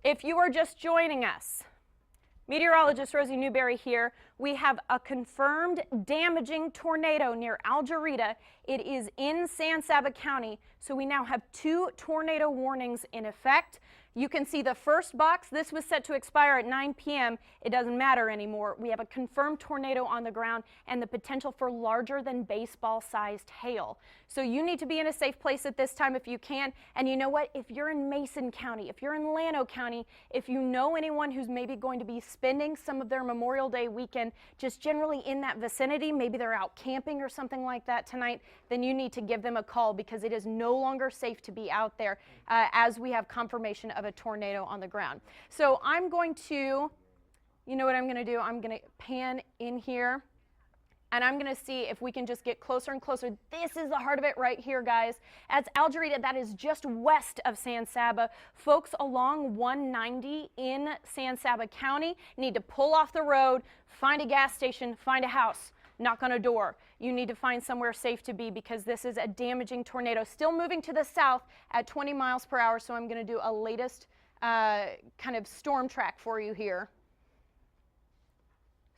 If you are just joining us, meteorologist Rosie Newberry here. We have a confirmed damaging tornado near Algerita. It is in San Saba County, so we now have 2 tornado warnings in effect. You can see the first box. This was set to expire at 9 p.m. It doesn't matter anymore. We have a confirmed tornado on the ground and the potential for larger than baseball-sized hail. So you need to be in a safe place at this time if you can. And you know what? If you're in Mason County, if you're in Llano County, if you know anyone who's maybe going to be spending some of their Memorial Day weekend just generally in that vicinity, maybe they're out camping or something like that tonight, then you need to give them a call because it is no longer safe to be out there as we have confirmation of a tornado on the ground. So I'm going to, you know what I'm going to do? I'm going to pan in here and I'm going to see if we can just get closer and closer. This is the heart of it right here, guys. That's Algerita. That is just west of San Saba. Folks along 190 in San Saba County need to pull off the road, find a gas station, find a house, knock on a door. You need to find somewhere safe to be because this is a damaging tornado still moving to the south at 20 miles per hour. So I'm going to do a latest kind of storm track for you here,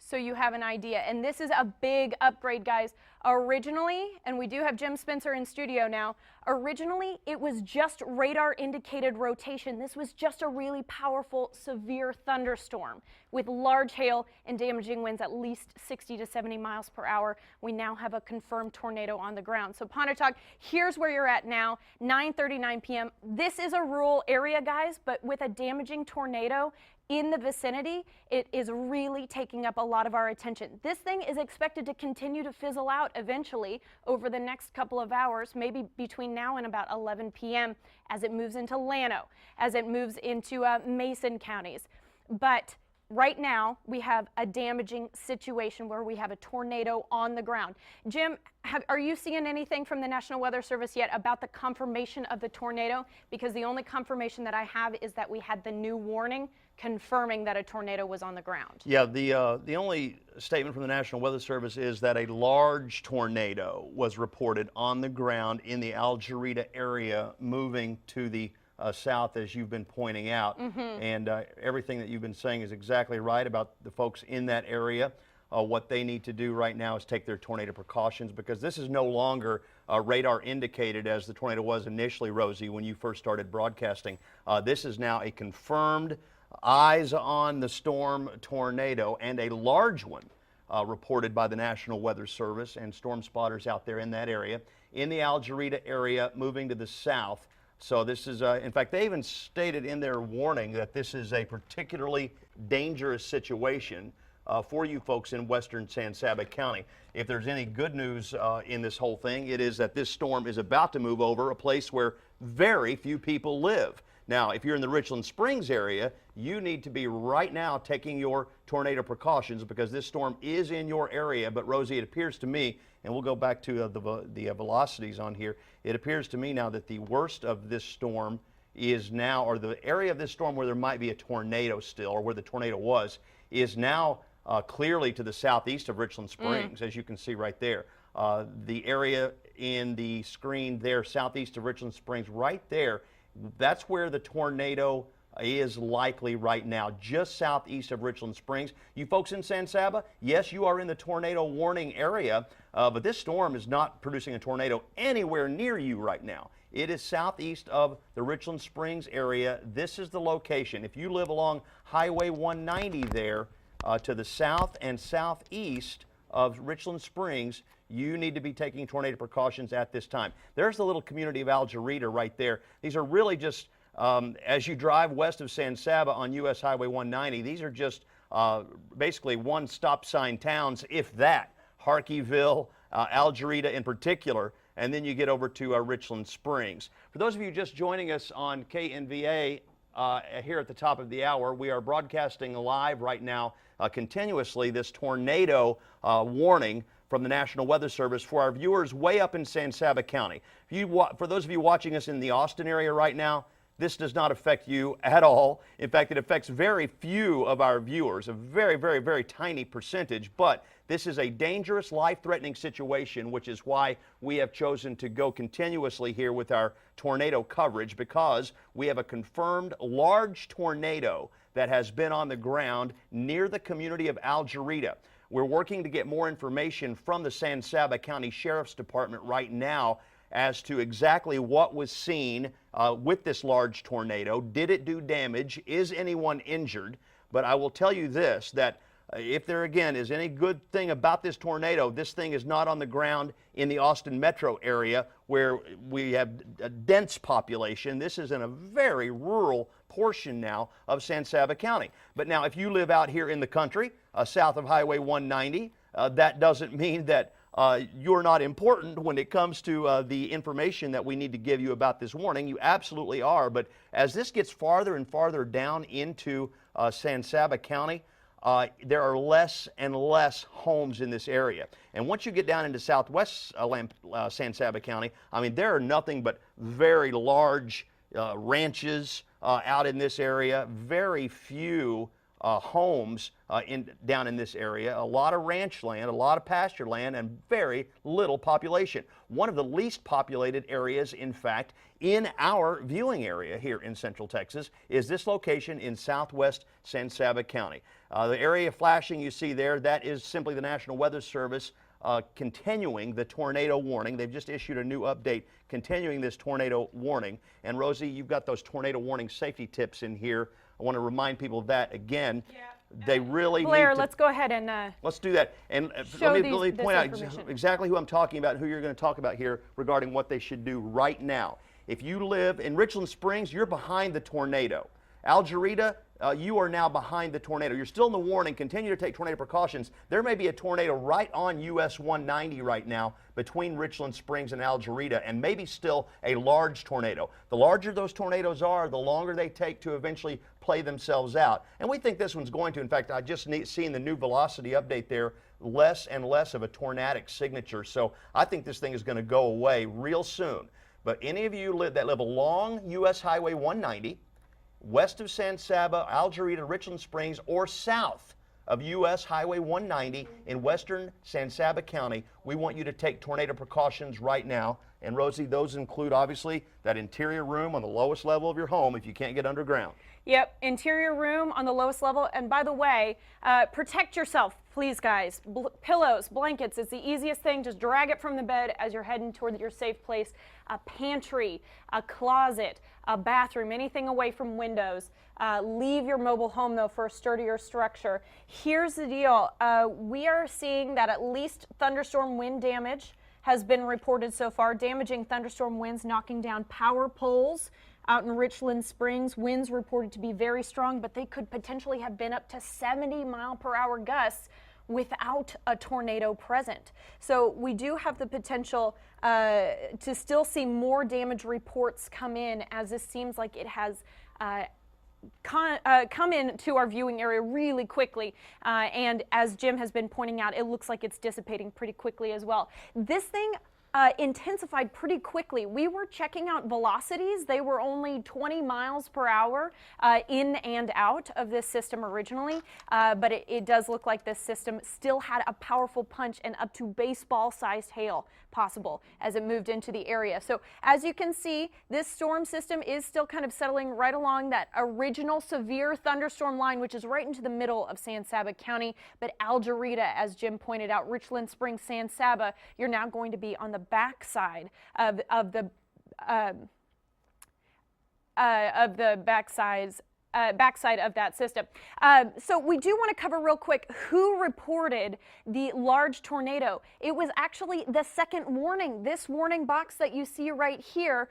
so you have an idea. And this is a big upgrade, guys. Originally, and we do have Jim Spencer in studio now, originally it was just radar indicated rotation. This was just a really powerful, severe thunderstorm with large hail and damaging winds at least 60 to 70 miles per hour. We now have a confirmed tornado on the ground. So Pontotoc, here's where you're at now, 9:39 p.m. This is a rural area, guys, but with a damaging tornado in the vicinity, it is really taking up a lot of our attention. This thing is expected to continue to fizzle out eventually over the next couple of hours, maybe between now and about 11 p.m. as it moves into Llano, as it moves into Mason counties. But right now, we have a damaging situation where we have a tornado on the ground. Jim, are you seeing anything from the National Weather Service yet about the confirmation of the tornado? Because the only confirmation that I have is that we had the new warning confirming that a tornado was on the ground. Yeah, the only statement from the National Weather Service is that a large tornado was reported on the ground in the Algerita area, moving to the south, as you've been pointing out. And everything that you've been saying is exactly right about the folks in that area. What they need to do right now is take their tornado precautions, because this is no longer radar indicated as the tornado was initially, Rosie, when you first started broadcasting. This is now a confirmed eyes on the storm tornado, and a large one reported by the National Weather Service and storm spotters out there in that area, in the Algerita area, moving to the south. So this is, in fact, they even stated in their warning that this is a particularly dangerous situation for you folks in western San Saba County. If there's any good news in this whole thing, it is that this storm is about to move over a place where very few people live. Now, if you're in the Richland Springs area, you need to be right now taking your tornado precautions, because this storm is in your area. But Rosie, it appears to me, and we'll go back to the velocities on here, it appears to me now that the worst of this storm is now, or the area of this storm where there might be a tornado still, or where the tornado was, is now clearly to the southeast of Richland Springs, as you can see right there. The area in the screen there, southeast of Richland Springs, right there, that's where the tornado is likely right now, just southeast of Richland Springs. You folks in San Saba, yes, you are in the tornado warning area, but this storm is not producing a tornado anywhere near you right now. It is southeast of the Richland Springs area. This is the location. If you live along Highway 190 there, to the south and southeast of Richland Springs, you need to be taking tornado precautions at this time. There's the little community of Algerita right there. These are really just, as you drive west of San Saba on US Highway 190, these are just basically one stop sign towns, if that. Harkeyville, Algerita in particular, and then you get over to Richland Springs. For those of you just joining us on KNVA here at the top of the hour, we are broadcasting live right now continuously this tornado warning from the National Weather Service for our viewers way up in San Saba County. For those of you watching us in the Austin area right now, this does not affect you at all. In fact, it affects very few of our viewers, a very, very, very tiny percentage, but this is a dangerous, life-threatening situation, which is why we have chosen to go continuously here with our tornado coverage, because we have a confirmed large tornado that has been on the ground near the community of Algerita. We're working to get more information from the San Saba County Sheriff's Department right now as to exactly what was seen with this large tornado. Did it do damage? Is anyone injured? But I will tell you this, that if there again is any good thing about this tornado, this thing is not on the ground in the Austin metro area where we have a dense population. This is in a very rural portion now of San Saba County. But now if you live out here in the country, south of Highway 190, that doesn't mean that you're not important when it comes to the information that we need to give you about this warning. You absolutely are. But as this gets farther and farther down into San Saba County, there are less and less homes in this area. And once you get down into southwest San Saba County, I mean, there are nothing but very large ranches out in this area, very few homes down in this area, a lot of ranch land, a lot of pasture land, and very little population. One of the least populated areas, in fact, in our viewing area here in Central Texas is this location in southwest San Saba County. The area flashing you see there, that is simply the National Weather Service continuing the tornado warning. They've just issued a new update continuing this tornado warning. And Rosie, you've got those tornado warning safety tips in here. I want to remind people of that again. Yeah. They really Blair, need to, let's go ahead and let's do that. And let me point out exactly who I'm talking about, who you're going to talk about here regarding what they should do right now. If you live in Richland Springs, you're behind the tornado. Algerita, you are now behind the tornado. You're still in the warning. Continue to take tornado precautions. There may be a tornado right on US 190 right now between Richland Springs and Algerita, and maybe still a large tornado. The larger those tornadoes are, the longer they take to eventually play themselves out. And we think this one's going to. In fact, I just seen the new velocity update there, less and less of a tornadic signature. So I think this thing is going to go away real soon. But any of you that live along US Highway 190, west of San Saba, Algerita, Richland Springs, or south of US Highway 190 in western San Saba County, we want you to take tornado precautions right now. And Rosie, those include obviously that interior room on the lowest level of your home if you can't get underground. Yep, interior room on the lowest level. And by the way, protect yourself, please, guys. Pillows, blankets, it's the easiest thing. Just drag it from the bed as you're heading toward your safe place. A pantry, a closet, a bathroom, anything away from windows. Leave your mobile home, though, for a sturdier structure. Here's the deal. We are seeing that at least thunderstorm wind damage has been reported so far. Damaging thunderstorm winds knocking down power poles out in Richland Springs. Winds reported to be very strong, but they could potentially have been up to 70-mile-per-hour gusts without a tornado present. So we do have the potential to still see more damage reports come in, as this seems like it has come into our viewing area really quickly, and as Jim has been pointing out, it looks like it's dissipating pretty quickly as well. This thing intensified pretty quickly. We were checking out velocities. They were only 20 miles per hour in and out of this system originally, but it does look like this system still had a powerful punch and up to baseball-sized hail possible as it moved into the area. So as you can see, this storm system is still kind of settling right along that original severe thunderstorm line, which is right into the middle of San Saba County. But Algerita, as Jim pointed out, Richland Springs, San Saba, you're now going to be on the backside of the backside of that system. So we do want to cover real quick who reported the large tornado. It was actually the second warning. This warning box that you see right here,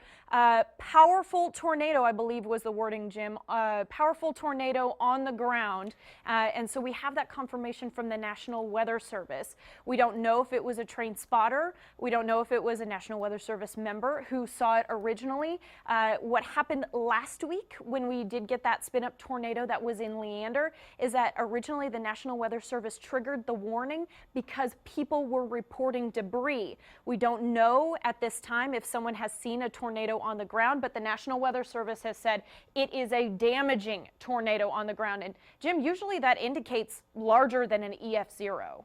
powerful tornado, I believe was the wording, Jim, powerful tornado on the ground. And so we have that confirmation from the National Weather Service. We don't know if it was a train spotter. We don't know if it was a National Weather Service member who saw it originally. What happened last week when we did get that spin-up tornado that was in Leander is that originally the National Weather Service triggered the warning because people were reporting debris. We don't know at this time if someone has seen a tornado on the ground, but the National Weather Service has said it is a damaging tornado on the ground. And Jim, usually that indicates larger than an EF0.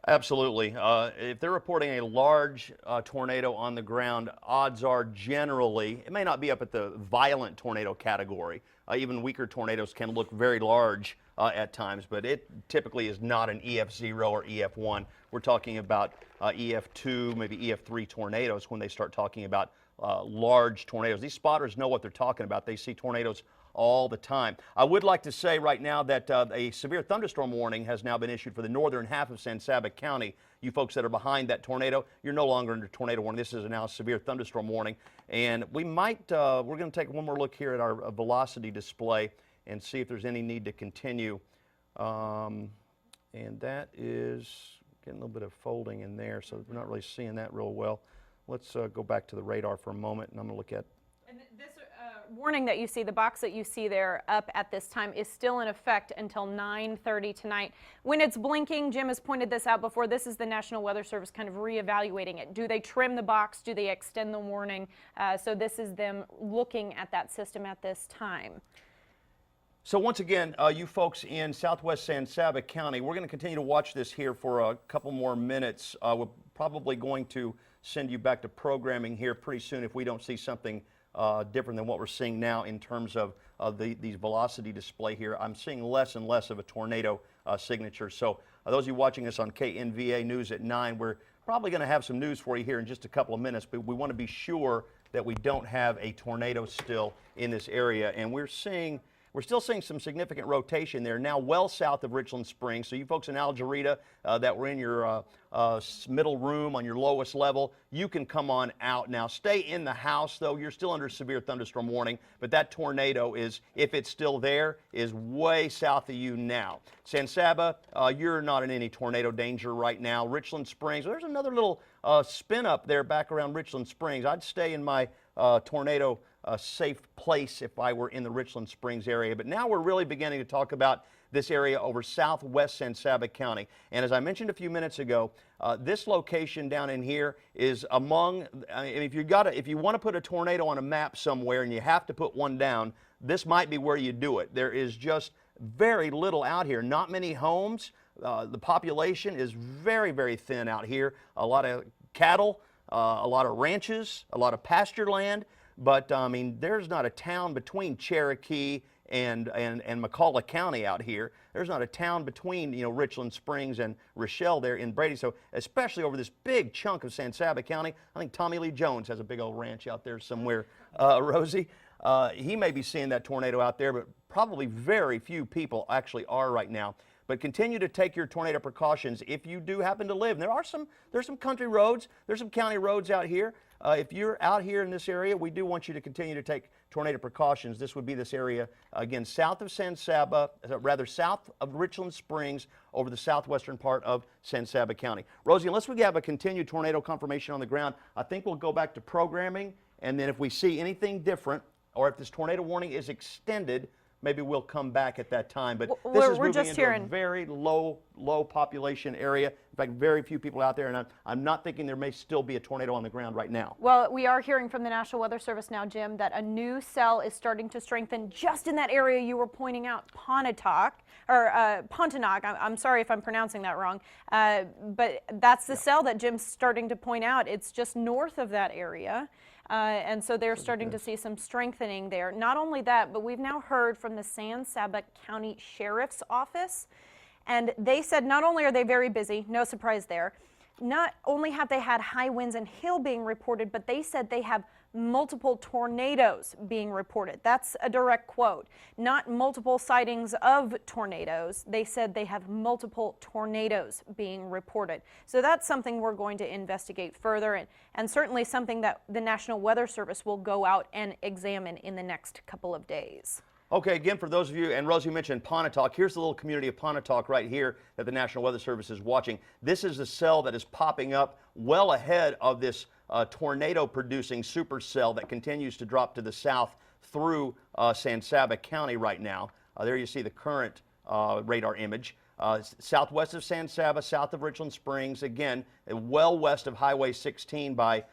Absolutely. If they're reporting a large tornado on the ground, odds are generally, it may not be up at the violent tornado category. Even weaker tornadoes can look very large at times, but it typically is not an EF0 or EF1. We're talking about EF2, maybe EF3 tornadoes when they start talking about large tornadoes. These spotters know what they're talking about. They see tornadoes all the time. I would like to say right now that a severe thunderstorm warning has now been issued for the northern half of San Saba County. You folks that are behind that tornado, you're no longer under tornado warning. This is now a severe thunderstorm warning. And we might, we're going to take one more look here at our velocity display and see if there's any need to continue. And that is getting a little bit of folding in there, so we're not really seeing that real well. Let's go back to the radar for a moment, and I'm going to look at. And this warning that you see, the box that you see there up at this time, is still in effect until 9:30 tonight. When it's blinking, Jim has pointed this out before, this is the National Weather Service kind of reevaluating it. Do they trim the box? Do they extend the warning? So this is them looking at that system at this time. So once again, you folks in southwest San Saba County, we're going to continue to watch this here for a couple more minutes. We're probably going to send you back to programming here pretty soon if we don't see something different than what we're seeing now in terms of these velocity display here. I'm seeing less and less of a tornado signature. So those of you watching us on KNVA News at 9, we're probably going to have some news for you here in just a couple of minutes, but we want to be sure that we don't have a tornado still in this area. And we're still seeing some significant rotation there, now well south of Richland Springs. So you folks in Algerita that were in your middle room on your lowest level, you can come on out now. Stay in the house, though. You're still under severe thunderstorm warning, but that tornado is, if it's still there, is way south of you now. San Saba, you're not in any tornado danger right now. Richland Springs, there's another little spin up there back around Richland Springs. I'd stay in my tornado safe place if I were in the Richland Springs area. But now we're really beginning to talk about this area over southwest San Saba County. And as I mentioned a few minutes ago, this location down in here is among, if you want to put a tornado on a map somewhere and you have to put one down, this might be where you do it. There is just very little out here, not many homes. The population is very, very thin out here. A lot of cattle, a lot of ranches, a lot of pasture land. But I mean, there's not a town between Cherokee and McCulloch County out here. There's not a town between, you know, Richland Springs and Rochelle there in Brady. So especially over this big chunk of San Saba County, I think Tommy Lee Jones has a big old ranch out there somewhere. Rosie, he may be seeing that tornado out there, but probably very few people actually are right now. But continue to take your tornado precautions if you do happen to live. And there's some country roads, there's some county roads out here. If you're out here in this area, we do want you to continue to take tornado precautions. This would be this area, again, south of San Saba, rather south of Richland Springs, over the southwestern part of San Saba County. Rosie, unless we have a continued tornado confirmation on the ground, I think we'll go back to programming, and then if we see anything different, or if this tornado warning is extended, maybe we'll come back at that time. But this is moving into a very low population area. In fact, very few people out there, and I'm not thinking there may still be a tornado on the ground right now. Well, we are hearing from the National Weather Service now, Jim, that a new cell is starting to strengthen just in that area you were pointing out, Pontotoc. I'm sorry if I'm pronouncing that wrong, but that's the cell that Jim's starting to point out. It's just north of that area. And so they're starting to see some strengthening there. Not only that, but we've now heard from the San Saba County Sheriff's Office, and they said not only are they very busy, no surprise there, not only have they had high winds and hail being reported, but they said they have multiple tornadoes being reported. That's a direct quote. Not multiple sightings of tornadoes. They said they have multiple tornadoes being reported. So that's something we're going to investigate further, and certainly something that the National Weather Service will go out and examine in the next couple of days. Okay, again, for those of you, and Rosie mentioned Pontotoc, here's the little community of Pontotoc right here that the National Weather Service is watching. This is the cell that is popping up well ahead of this tornado-producing supercell that continues to drop to the south through San Saba County right now. There you see the current radar image. Southwest of San Saba, south of Richland Springs, again, well west of Highway 16 by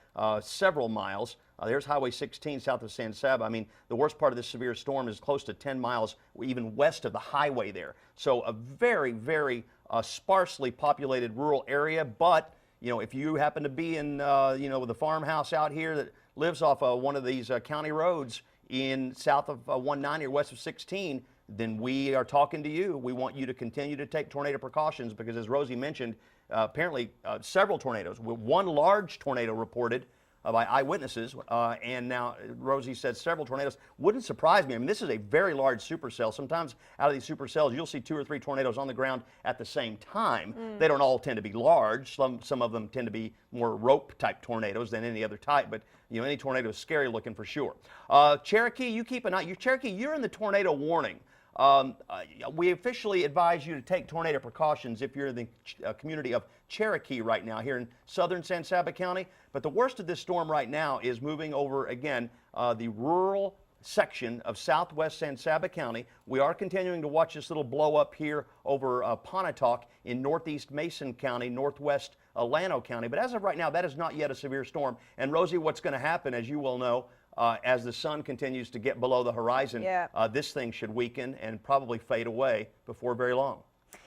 several miles. There's Highway 16 south of San Saba. I mean, the worst part of this severe storm is close to 10 miles, even west of the highway there. So a very, very sparsely populated rural area. But, you know, if you happen to be in, you know, the farmhouse out here that lives off one of these county roads in south of 190 or west of 16, then we are talking to you. We want you to continue to take tornado precautions because, as Rosie mentioned, apparently several tornadoes. One large tornado reported by eyewitnesses, and now Rosie said several tornadoes. Wouldn't surprise me. I mean, this is a very large supercell. Sometimes out of these supercells, you'll see 2 or 3 tornadoes on the ground at the same time. They don't all tend to be large. Some of them tend to be more rope-type tornadoes than any other type, but you know, any tornado is scary looking for sure. Cherokee, you keep an eye. Cherokee, you're in the tornado warning. We officially advise you to take tornado precautions if you're in the community of Cherokee right now here in southern San Saba County. But the worst of this storm right now is moving over, again, the rural section of southwest San Saba County. We are continuing to watch this little blow up here over Pontotoc in northeast Mason County, northwest Llano County. But as of right now, that is not yet a severe storm. And Rosie, what's going to happen, as you well know, as the sun continues to get below the horizon, this thing should weaken and probably fade away before very long.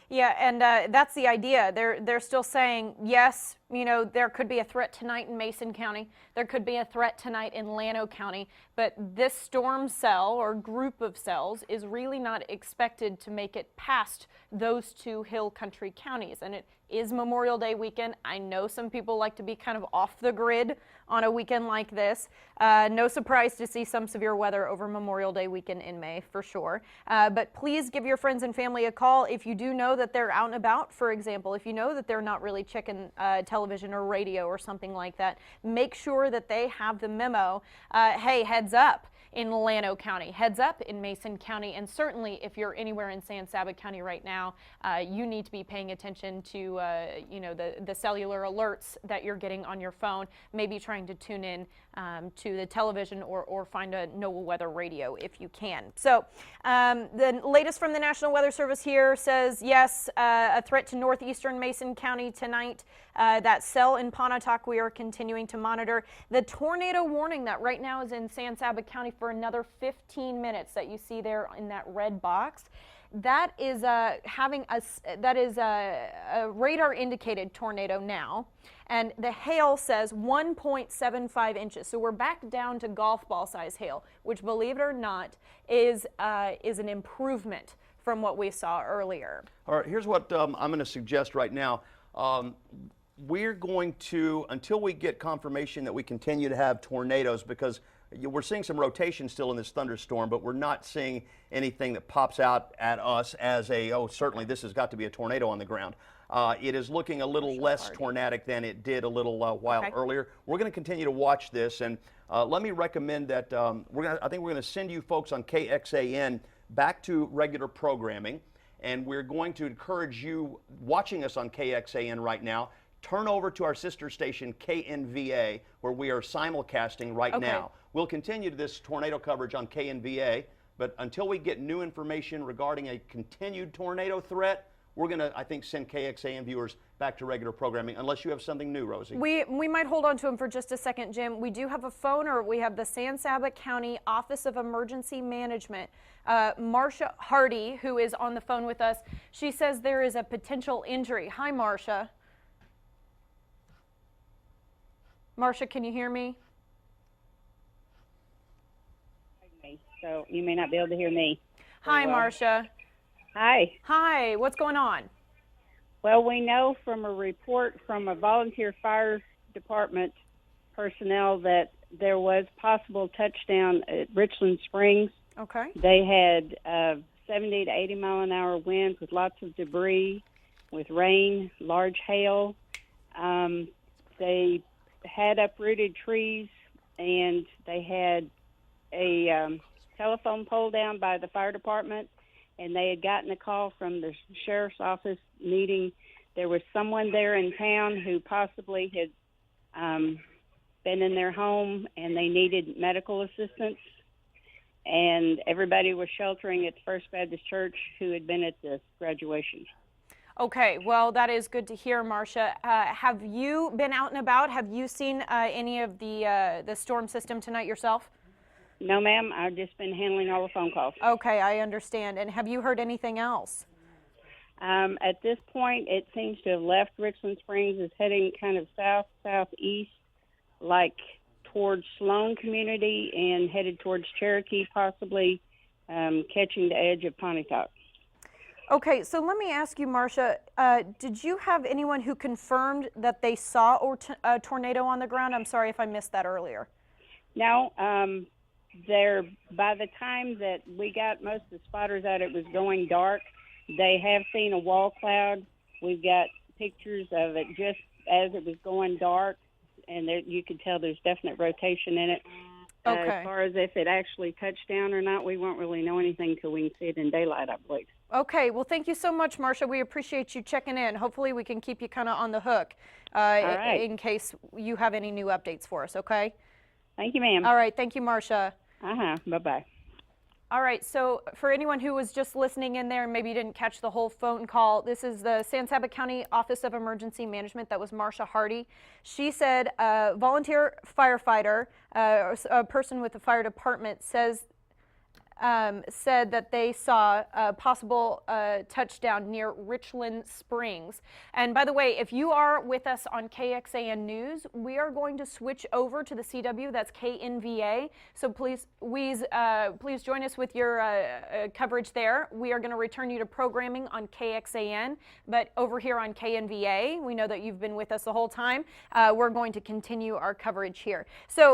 Yeah, and that's the idea. They're still saying, yes, you know, there could be a threat tonight in Mason County. There could be a threat tonight in Llano County. But this storm cell or group of cells is really not expected to make it past those 2 hill country counties. And it is Memorial Day weekend. I know some people like to be kind of off the grid on a weekend like this. No surprise to see some severe weather over Memorial Day weekend in May, for sure. But please give your friends and family a call if you do know that they're out and about, for example. If you know that they're not really checking television or radio or something like that, make sure that they have the memo. Hey, heads up in Llano County, heads up in Mason County, and certainly if you're anywhere in San Saba County right now, you need to be paying attention to you know, the cellular alerts that you're getting on your phone, maybe trying to tune in to the television or find a NOAA weather radio if you can. So the latest from the National Weather Service here says, yes, a threat to northeastern Mason County tonight. That cell in Pontotoc we are continuing to monitor. The tornado warning that right now is in San Saba County for another 15 minutes that you see there in that red box. That is a radar indicated tornado now, and the hail says 1.75 inches. So we're back down to golf ball size hail, which, believe it or not, is an improvement from what we saw earlier. All right, here's what I'm going to suggest right now. We're going to, until we get confirmation that we continue to have tornadoes, because we're seeing some rotation still in this thunderstorm, but we're not seeing anything that pops out at us as a, oh, certainly this has got to be a tornado on the ground. It is looking a little less tornadic than it did a little while earlier. We're going to continue to watch this, and let me recommend that I think we're going to send you folks on KXAN back to regular programming, and we're going to encourage you watching us on KXAN right now. Turn over to our sister station, KNVA, where we are simulcasting right now. We'll continue this tornado coverage on KNVA, but until we get new information regarding a continued tornado threat, we're going to, I think, send KXAN viewers back to regular programming, unless you have something new, Rosie. We might hold on to them for just a second, Jim. We do have a phone, or we have the San Saba County Office of Emergency Management. Marcia Hardy, who is on the phone with us, she says there is a potential injury. Hi, Marcia. Marcia, can you hear me? So you may not be able to hear me. Hi, Marcia. Hi. Hi, what's going on? Well, we know from a report from a volunteer fire department personnel that there was possible touchdown at Richland Springs. Okay. They had 70 to 80 mile an hour winds with lots of debris, with rain, large hail. They had uprooted trees, and they had a telephone pole down by the fire department, and they had gotten a call from the sheriff's office needing, there was someone there in town who possibly had been in their home and they needed medical assistance. and everybody was sheltering at the First Baptist Church who had been at the graduation. Okay, well, that is good to hear, Marcia. Have you been out and about? Have you seen any of the storm system tonight yourself? No, ma'am, I've just been handling all the phone calls. Okay, I understand. And have you heard anything else? At this point, it seems to have left Richland Springs, is heading kind of southeast, like towards Sloan Community, and headed towards Cherokee, possibly catching the edge of Pontotoc. Okay, so let me ask you, Marcia, did you have anyone who confirmed that they saw a tornado on the ground? I'm sorry if I missed that earlier. No, by the time that we got most of the spotters out, it was going dark. They have seen a wall cloud. We've got pictures of it just as it was going dark, and you could tell there's definite rotation in it. Okay. As far as if it actually touched down or not, we won't really know anything until we can see it in daylight, I believe. Okay, well, thank you so much, Marcia. We appreciate you checking in. Hopefully we can keep you kind of on the hook right. in case you have any new updates for us, okay? Thank you, ma'am. All right, thank you, Marcia. Bye-bye. All right, so for anyone who was just listening in there and maybe didn't catch the whole phone call, this is the San Saba County Office of Emergency Management. That was Marcia Hardy. She said a volunteer firefighter, a person with the fire department, said that they saw a possible touchdown near Richland Springs. And by the way, if you are with us on KXAN News, we are going to switch over to the CW, that's KNVA. So please join us with your coverage there. We are going to return you to programming on KXAN, but over here on KNVA, we know that you've been with us the whole time. We're going to continue our coverage here. So